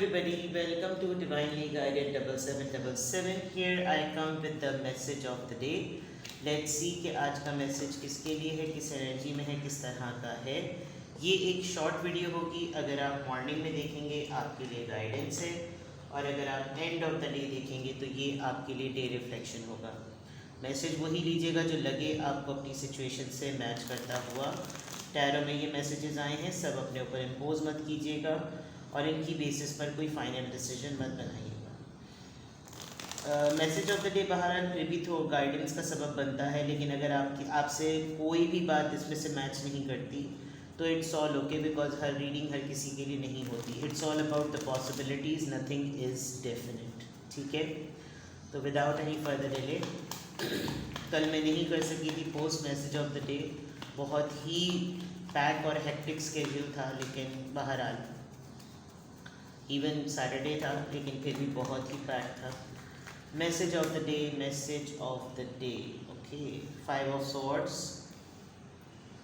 everybody, welcome to Divinely Guided 7777. Here I come with the message of the day. Let's see कि आज का message किसके लिए है, किस एनर्जी में है, किस तरह का है. ये एक शॉर्ट वीडियो होगी. अगर आप मॉर्निंग में देखेंगे आपके लिए गाइडेंस है, और अगर आप एंड ऑफ द डे देखेंगे तो ये आपके लिए डे रिफ्लेक्शन होगा. मैसेज वही लीजिएगा जो लगे आपको अपनी सिचुएशन से मैच करता हुआ. टैरो में ये मैसेजेस आए हैं, सब अपने ऊपर इम्पोज मत कीजिएगा और इनकी बेसिस पर कोई फाइनल डिसीजन मत बनाइएगा. मैसेज ऑफ द डे बहरहाल फिर भी तो गाइडेंस का सबब बनता है, लेकिन अगर आपसे कोई भी बात इसमें से मैच नहीं करती तो इट्स ऑल ओके, बिकॉज हर रीडिंग हर किसी के लिए नहीं होती. It's all about the possibilities, nothing is definite. ठीक है, तो विदाउट एनी फर्दर डिले, कल मैं नहीं कर सकी थी post message of the day, बहुत ही पैक और हेक्टिक स्केड्यूल था, लेकिन बहरहाल इवन सैटरडे था लेकिन फिर भी बहुत ही पैक था. Message of the day, message of the day. Okay, 5 of swords,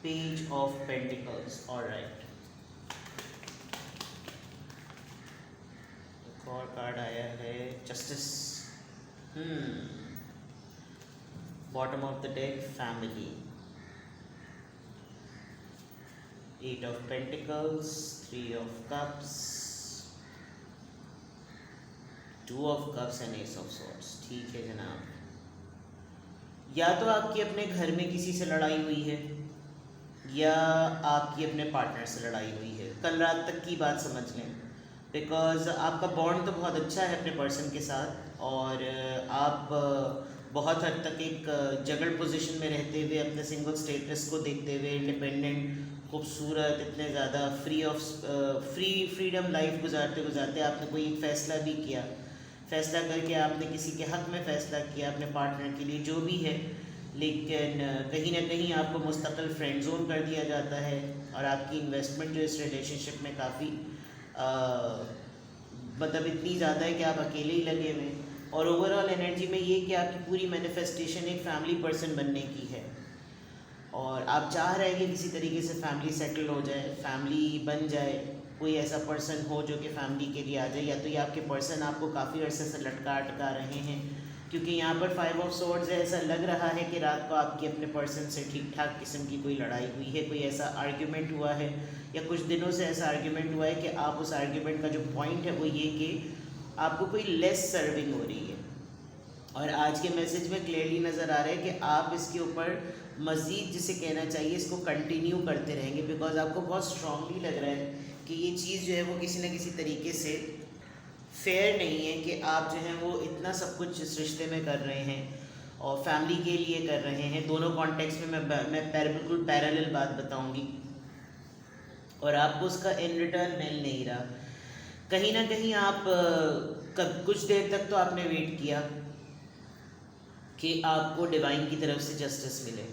page of pentacles. Alright, एक और कार्ड आया है, justice. Bottom of the deck, family. 8 of Pentacles, 3 of Cups, 2 of Cups and Ace of Swords. ठीक है जनाब, या तो आपकी अपने घर में किसी से लड़ाई हुई है या आपकी अपने पार्टनर से लड़ाई हुई है. कल रात तक की बात समझ लें, बिकॉज आपका बॉन्ड तो बहुत अच्छा है अपने पर्सन के साथ, और आप बहुत हद तक एक जगड़ पोजीशन में रहते हुए अपने सिंगल स्टेटस को देखते हुए इंडिपेंडेंट, खूबसूरत, इतने ज़्यादा फ्रीडम लाइफ गुजारते आपने कोई एक फ़ैसला भी किया. फ़ैसला करके आपने किसी के हक़ में फ़ैसला किया अपने पार्टनर के लिए, जो भी है, लेकिन कहीं ना कहीं आपको मुस्तकिल फ्रेंड जोन कर दिया जाता है, और आपकी इन्वेस्टमेंट जो इस रिलेशनशिप में काफ़ी मतलब इतनी ज़्यादा है कि आप अकेले ही लगे हुए हैं. और ओवरऑल एनर्जी में ये कि आपकी पूरी मैनिफेस्टेशन एक फैमिली पर्सन बनने की है, और आप चाह रहे हैं कि किसी तरीके से फैमिली सेटल हो जाए, फैमिली बन जाए, कोई ऐसा पर्सन हो जो कि फैमिली के लिए आ जाए. या तो ये आपके पर्सन आपको काफ़ी अरसे से लटका अटका रहे हैं, क्योंकि यहाँ पर 5 ऑफ सॉर्ड्स है. ऐसा लग रहा है कि रात को आपकी अपने पर्सन से ठीक ठाक किस्म की कोई लड़ाई हुई है, कोई ऐसा आर्ग्यूमेंट हुआ है, या कुछ दिनों से ऐसा आर्ग्यूमेंट हुआ है कि आप उस आर्ग्यूमेंट का जो पॉइंट है वो ये कि आपको कोई लेस सर्विंग हो रही है. और आज के मैसेज में क्लियरली नज़र आ रहा है कि आप इसके ऊपर मज़ीद, जिसे कहना चाहिए, इसको कंटिन्यू करते रहेंगे, बिकॉज आपको बहुत स्ट्रांगली लग रहा है कि ये चीज़ जो है वो किसी न किसी तरीके से फेयर नहीं है, कि आप जो है वो इतना सब कुछ इस रिश्ते में कर रहे हैं और फैमिली के लिए कर रहे हैं. दोनों कॉन्टेक्स्ट में मैं बिल्कुल पैरेलल बात बताऊंगी, और आपको उसका इन रिटर्न मिल नहीं रहा. कहीं ना कहीं आप कुछ देर तक तो आपने वेट किया कि आपको डिवाइन की तरफ से जस्टिस मिले,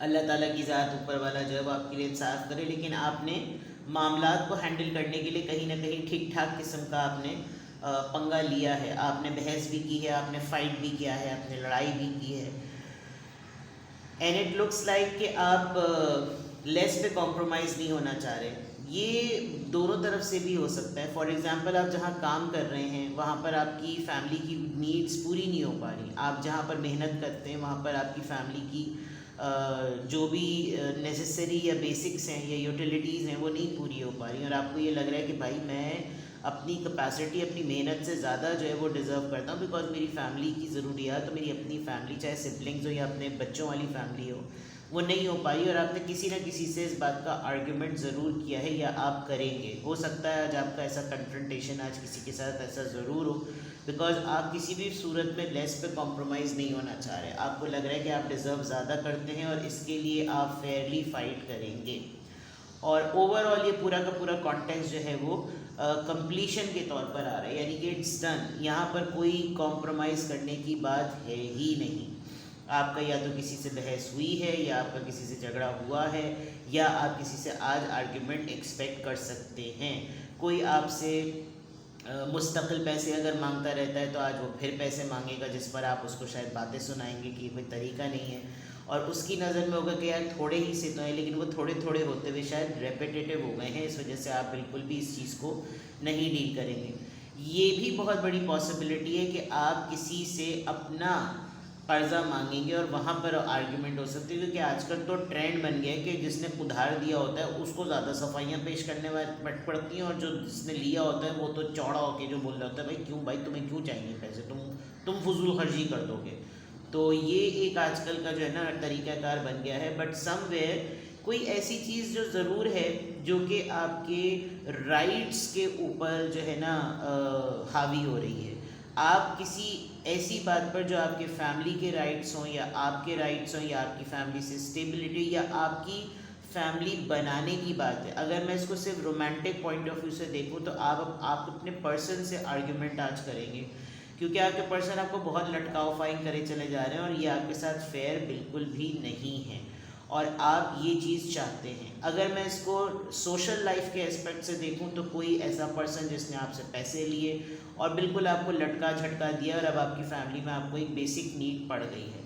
अल्लाह ताला की ज़ात ऊपर वाला जो है वो आपके लिए इंसाफ करे, लेकिन आपने मामलात को हैंडल करने के लिए कहीं ना कहीं ठीक ठाक किस्म का आपने पंगा लिया है. आपने बहस भी की है, आपने फ़ाइट भी किया है, आपने लड़ाई भी की है, एंड इट लुक्स लाइक कि आप लेस पे कॉम्प्रोमाइज़ नहीं होना चाह रहे. ये दोनों तरफ से भी हो सकता है. फॉर एग्ज़ाम्पल, आप जहाँ काम कर रहे हैं वहाँ पर आपकी फ़ैमिली की नीड्स पूरी नहीं हो पा रही. आप जहाँ पर मेहनत करते हैं वहाँ पर आपकी फ़ैमिली की जो भी नेसेसरी या बेसिक्स हैं या यूटिलिटीज़ हैं वो नहीं पूरी हो पा रही, और आपको ये लग रहा है कि भाई मैं अपनी कैपेसिटी, अपनी मेहनत से ज़्यादा जो है वो डिज़र्व करता हूँ, बिकॉज मेरी फ़ैमिली की ज़रूरियात, तो मेरी अपनी फ़ैमिली, चाहे सिबलिंग्स हो या अपने बच्चों वाली फ़ैमिली हो, वो नहीं हो पाई. और आपने किसी न किसी से इस बात का आर्ग्यूमेंट ज़रूर किया है या आप करेंगे. हो सकता है आज आपका ऐसा कन्फ्रंटेशन आज किसी के साथ ऐसा ज़रूर हो, बिकॉज आप किसी भी सूरत में लेस पे कॉम्प्रोमाइज़ नहीं होना चाह रहे. आपको लग रहा है कि आप डिज़र्व ज़्यादा करते हैं और इसके लिए आप फेयरली फ़ाइट करेंगे. और ओवरऑल ये पूरा का पूरा कॉन्टेक्स्ट जो है वो कंप्लीशन के तौर पर आ रहा है, यानी कि इट्स डन. यहाँ पर कोई कॉम्प्रोमाइज़ करने की बात है ही नहीं. आपका या तो किसी से बहस हुई है, या आपका किसी से झगड़ा हुआ है, या आप किसी से आज आर्ग्यूमेंट एक्सपेक्ट कर सकते हैं. कोई आपसे मुस्तकिल पैसे अगर मांगता रहता है तो आज वो फिर पैसे मांगेगा, जिस पर आप उसको शायद बातें सुनाएंगे कि कोई तरीका नहीं है. اور اس کی نظر میں ہوگا کہ یار تھوڑے ہی سے تو ہیں، لیکن وہ تھوڑے تھوڑے ہوتے ہوئے شاید ریپیٹیٹیو ہو گئے ہیں، اس وجہ سے آپ بالکل بھی اس چیز کو نہیں ڈیل کریں گے۔ یہ بھی بہت بڑی پاسبلٹی ہے کہ آپ کسی سے اپنا قرضہ مانگیں گے اور وہاں پر آرگیومنٹ ہو سکتی ہے، کیونکہ آج کل تو ٹرینڈ بن گیا ہے کہ جس نے ادھار دیا ہوتا ہے اس کو زیادہ صفائیاں پیش کرنے پڑتی ہیں، اور جو جس نے لیا ہوتا ہے وہ تو چوڑا ہو کے جو بول رہا ہوتا ہے بھائی تمہیں کیوں چاہیے پیسے، تم فضول خرچی کر دو گے۔ تو یہ ایک آج کل کا جو ہے نا طریقہ کار بن گیا ہے، بٹ سم ویئر کوئی ایسی چیز جو ضرور ہے جو کہ آپ کے رائٹس کے اوپر جو ہے نا حاوی ہو رہی ہے۔ آپ کسی ایسی بات پر جو آپ کے فیملی کے رائٹس ہوں یا آپ کے رائٹس ہوں یا آپ کی فیملی سے اسٹیبلٹی یا آپ کی فیملی بنانے کی بات ہے، اگر میں اس کو صرف رومانٹک پوائنٹ آف ویو سے دیکھوں تو آپ اپنے پرسن سے آرگیومنٹ آج کریں گے، کیونکہ آپ کے پرسن آپ کو بہت لٹکاؤ فائن کرے چلے جا رہے ہیں اور یہ آپ کے ساتھ فیئر بالکل بھی نہیں ہے، اور آپ یہ چیز چاہتے ہیں۔ اگر میں اس کو سوشل لائف کے اسپیکٹ سے دیکھوں تو کوئی ایسا پرسن جس نے آپ سے پیسے لیے اور بالکل آپ کو لٹکا جھٹکا دیا اور اب آپ کی فیملی میں آپ کو ایک بیسک نیڈ پڑ گئی ہے،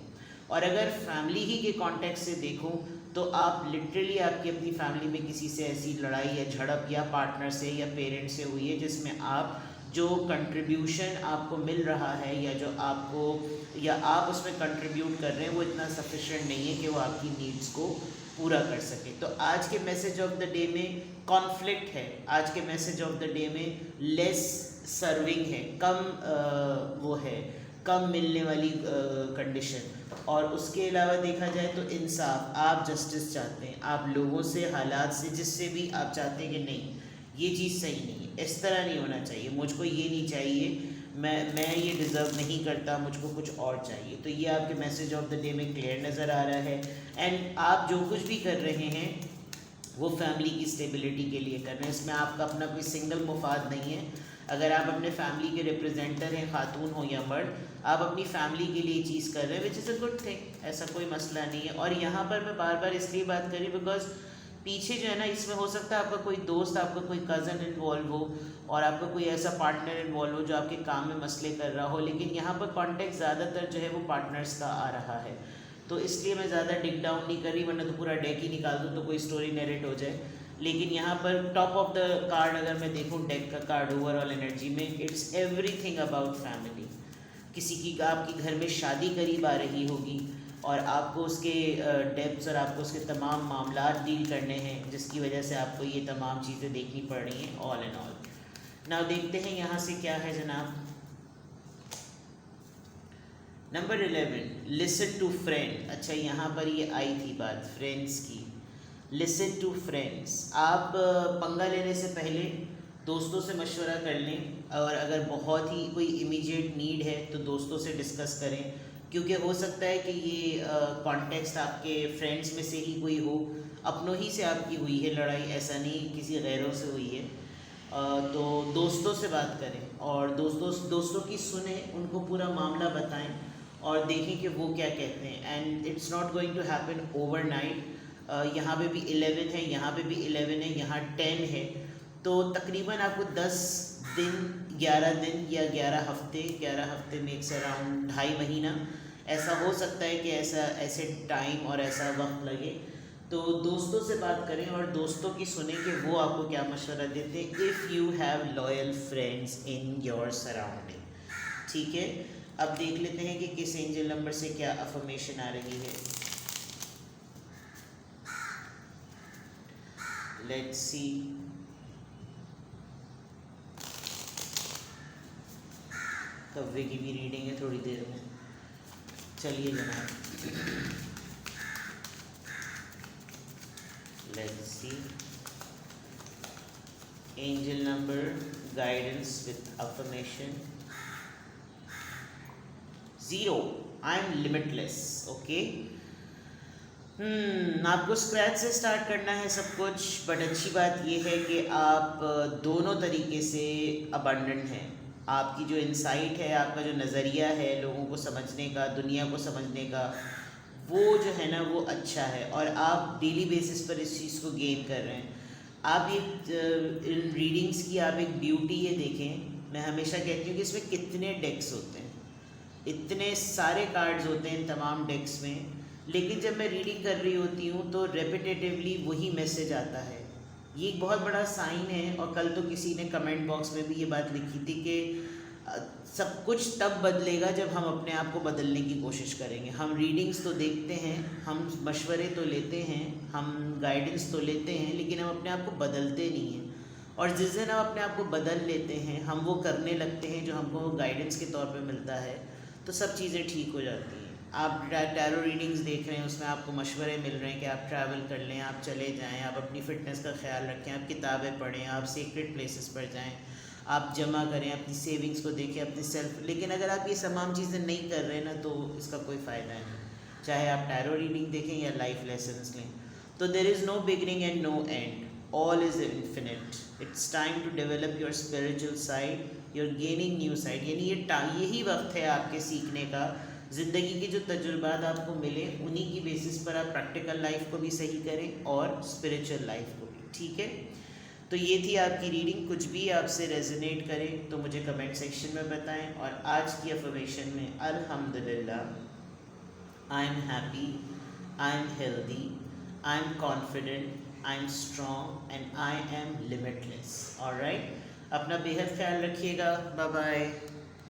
اور اگر فیملی ہی کے کانٹیکٹ سے دیکھوں تو آپ لٹرلی آپ کی اپنی فیملی میں کسی سے ایسی لڑائی یا جھڑپ یا پارٹنر سے یا پیرنٹ سے ہوئی ہے جس میں آپ جو کنٹریبیوشن آپ کو مل رہا ہے یا جو آپ کو یا آپ اس میں کنٹریبیوٹ کر رہے ہیں وہ اتنا سفیشینٹ نہیں ہے کہ وہ آپ کی نیڈس کو پورا کر سکے۔ تو آج کے میسج آف دا ڈے میں کانفلکٹ ہے، آج کے میسج آف دا ڈے میں لیس سرونگ ہے، کم ملنے والی کنڈیشن، اور اس کے علاوہ دیکھا جائے تو انصاف، آپ جسٹس چاہتے ہیں، آپ لوگوں سے حالات سے جس سے بھی آپ چاہتے ہیں کہ نہیں یہ چیز صحیح نہیں ہے، اس طرح نہیں ہونا چاہیے، مجھ کو یہ نہیں چاہیے، میں یہ ڈیزرو نہیں کرتا، مجھ کو کچھ اور چاہیے۔ تو یہ آپ کے میسج آف دا ڈے میں کلیئر نظر آ رہا ہے، اینڈ آپ جو کچھ بھی کر رہے ہیں وہ فیملی کی اسٹیبلٹی کے لیے کر رہے ہیں، اس میں آپ کا اپنا کوئی سنگل مفاد نہیں ہے۔ اگر آپ اپنے فیملی کے ریپرزینٹر ہیں، خاتون ہو یا مرد، آپ اپنی فیملی کے لیے چیز کر رہے ہیں، وچ از اے گڈ تھنگ، ایسا کوئی مسئلہ نہیں ہے۔ اور یہاں پر میں بار بار اس لیے بات کری بیکاز پیچھے جو ہے نا اس میں ہو سکتا ہے آپ کا کوئی دوست، آپ کا کوئی کزن انوالو ہو اور آپ کا کوئی ایسا پارٹنر انوالو ہو جو آپ کے کام میں مسئلے کر رہا ہو، لیکن یہاں پر کانٹیکٹ زیادہ تر جو ہے وہ پارٹنرز کا آ رہا ہے، تو اس لیے میں زیادہ ڈگ ڈاؤن نہیں کر رہی، ورنہ تو پورا ڈیک ہی نکال دوں تو کوئی اسٹوری نیریٹ ہو جائے۔ لیکن یہاں پر ٹاپ آف دا کارڈ اگر میں دیکھوں ڈیک کا کارڈ اوور آل انرجی میں، it's everything about family. کسی کی آپ کی گھر میں شادی قریب آ رہی ہوگی اور آپ کو اس کے ڈیبٹس اور آپ کو اس کے تمام معاملات ڈیل کرنے ہیں، جس کی وجہ سے آپ کو یہ تمام چیزیں دیکھنی پڑ رہی ہیں آل اینڈ آل۔ ناؤ دیکھتے ہیں یہاں سے کیا ہے جناب۔ Number 11 listen to friend. اچھا یہاں پر یہ آئی تھی بات فرینڈس کی، لسن ٹو فرینڈس۔ آپ پنگا لینے سے پہلے دوستوں سے مشورہ کر لیں، اور اگر بہت ہی کوئی امیجیٹ نیڈ ہے تو دوستوں سے ڈسکس کریں، کیونکہ ہو سکتا ہے کہ یہ کانٹیکسٹ آپ کے فرینڈس میں سے ہی کوئی ہو، اپنوں ہی سے آپ کی ہوئی ہے لڑائی، ایسا نہیں کسی غیروں سے ہوئی ہے، تو دوستوں سے بات کریں اور دوستوں کی سنیں، ان کو پورا معاملہ بتائیں اور دیکھیں کہ وہ کیا کہتے ہیں، and it's not going to happen overnight. یہاں پہ بھی 11 ہے، یہاں پہ بھی 11 ہے، یہاں 10 ہے، تو تقریباً آپ کو 10 دن 11 دن یا 11 ہفتے میں ایک سے اراؤنڈ 2.5 مہینہ ایسا ہو سکتا ہے کہ ایسے ٹائم اور ایسا وقت لگے۔ تو دوستوں سے بات کریں اور دوستوں کی سنیں کہ وہ آپ کو کیا مشورہ دیتے ہیں، if you have loyal friends in your surrounding, ٹھیک ہے۔ اب دیکھ لیتے ہیں کہ کس اینجل نمبر سے کیا افرمیشن آ رہی ہے۔ Let's see. کوے کی بھی ریڈنگ ہے تھوڑی دیر میں، چلیے جناب let's see. Angel number guidance with affirmation 0 I am limitless, okay. آپ کو اسکریچ سے اسٹارٹ کرنا ہے سب کچھ، بٹ اچھی بات یہ ہے کہ آپ دونوں طریقے سے ابنڈنٹ ہیں۔ آپ کی جو انسائٹ ہے، آپ کا جو نظریہ ہے لوگوں کو سمجھنے کا، دنیا کو سمجھنے کا، وہ جو ہے نا وہ اچھا ہے، اور آپ ڈیلی بیسس پر اس چیز کو گین کر رہے ہیں۔ آپ یہ ان ریڈنگس کی آپ ایک بیوٹی یہ دیکھیں، میں ہمیشہ کہتی ہوں کہ اس میں کتنے ڈیکس ہوتے ہیں، اتنے سارے کارڈز ہوتے ہیں تمام ڈیکس میں، लेकिन जब मैं रीडिंग कर रही होती हूँ तो रेपिटेटिवली वही मैसेज आता है। ये एक बहुत बड़ा साइन है। और कल तो किसी ने कमेंट बॉक्स में भी ये बात लिखी थी कि सब कुछ तब बदलेगा जब हम अपने आप को बदलने की कोशिश करेंगे। हम रीडिंग्स तो देखते हैं, हम मशवरे तो लेते हैं, हम गाइडेंस तो लेते हैं, लेकिन हम अपने आप को बदलते नहीं हैं। और जिस दिन हम अपने आप को बदल लेते हैं, हम वो करने लगते हैं जो हमको गाइडेंस के तौर पे मिलता है, तो सब चीज़ें ठीक हो जाती हैं। आप टैरो रीडिंग्स देख रहे हैं, उसमें आपको मशवरे मिल रहे हैं कि आप ट्रैवल कर लें, आप चले जाएं, आप अपनी फ़िटनेस का ख्याल रखें, आप किताबें पढ़ें, आप सीक्रेट प्लेसेस पर जाएं, आप जमा करें, अपनी सेविंग्स को देखें, अपनी सेल्फ। लेकिन अगर आप ये तमाम चीज़ें नहीं कर रहे ना, तो इसका कोई फ़ायदा नहीं। चाहे आप टैरो रीडिंग देखें या लाइफ लेसन्स लें। तो there is no beginning and no end, all is infinite. It's time to develop your spiritual side. You're gaining new side. यानी यही वक्त है आपके सीखने का। ज़िंदगी के जो तजुर्बात आपको मिले, उन्हीं की बेसिस पर आप प्रैक्टिकल लाइफ को भी सही करें और स्पिरिचुअल लाइफ को भी। ठीक है, तो ये थी आपकी रीडिंग। कुछ भी आपसे रेजोनेट करे तो मुझे कमेंट सेक्शन में बताएं। और आज की अफर्मेशन में अल्हम्दुलिल्लाह, I am happy, I am healthy, I am confident, I am strong and I am limitless. All right. अपना बेहद ख्याल रखिएगा। Bye bye.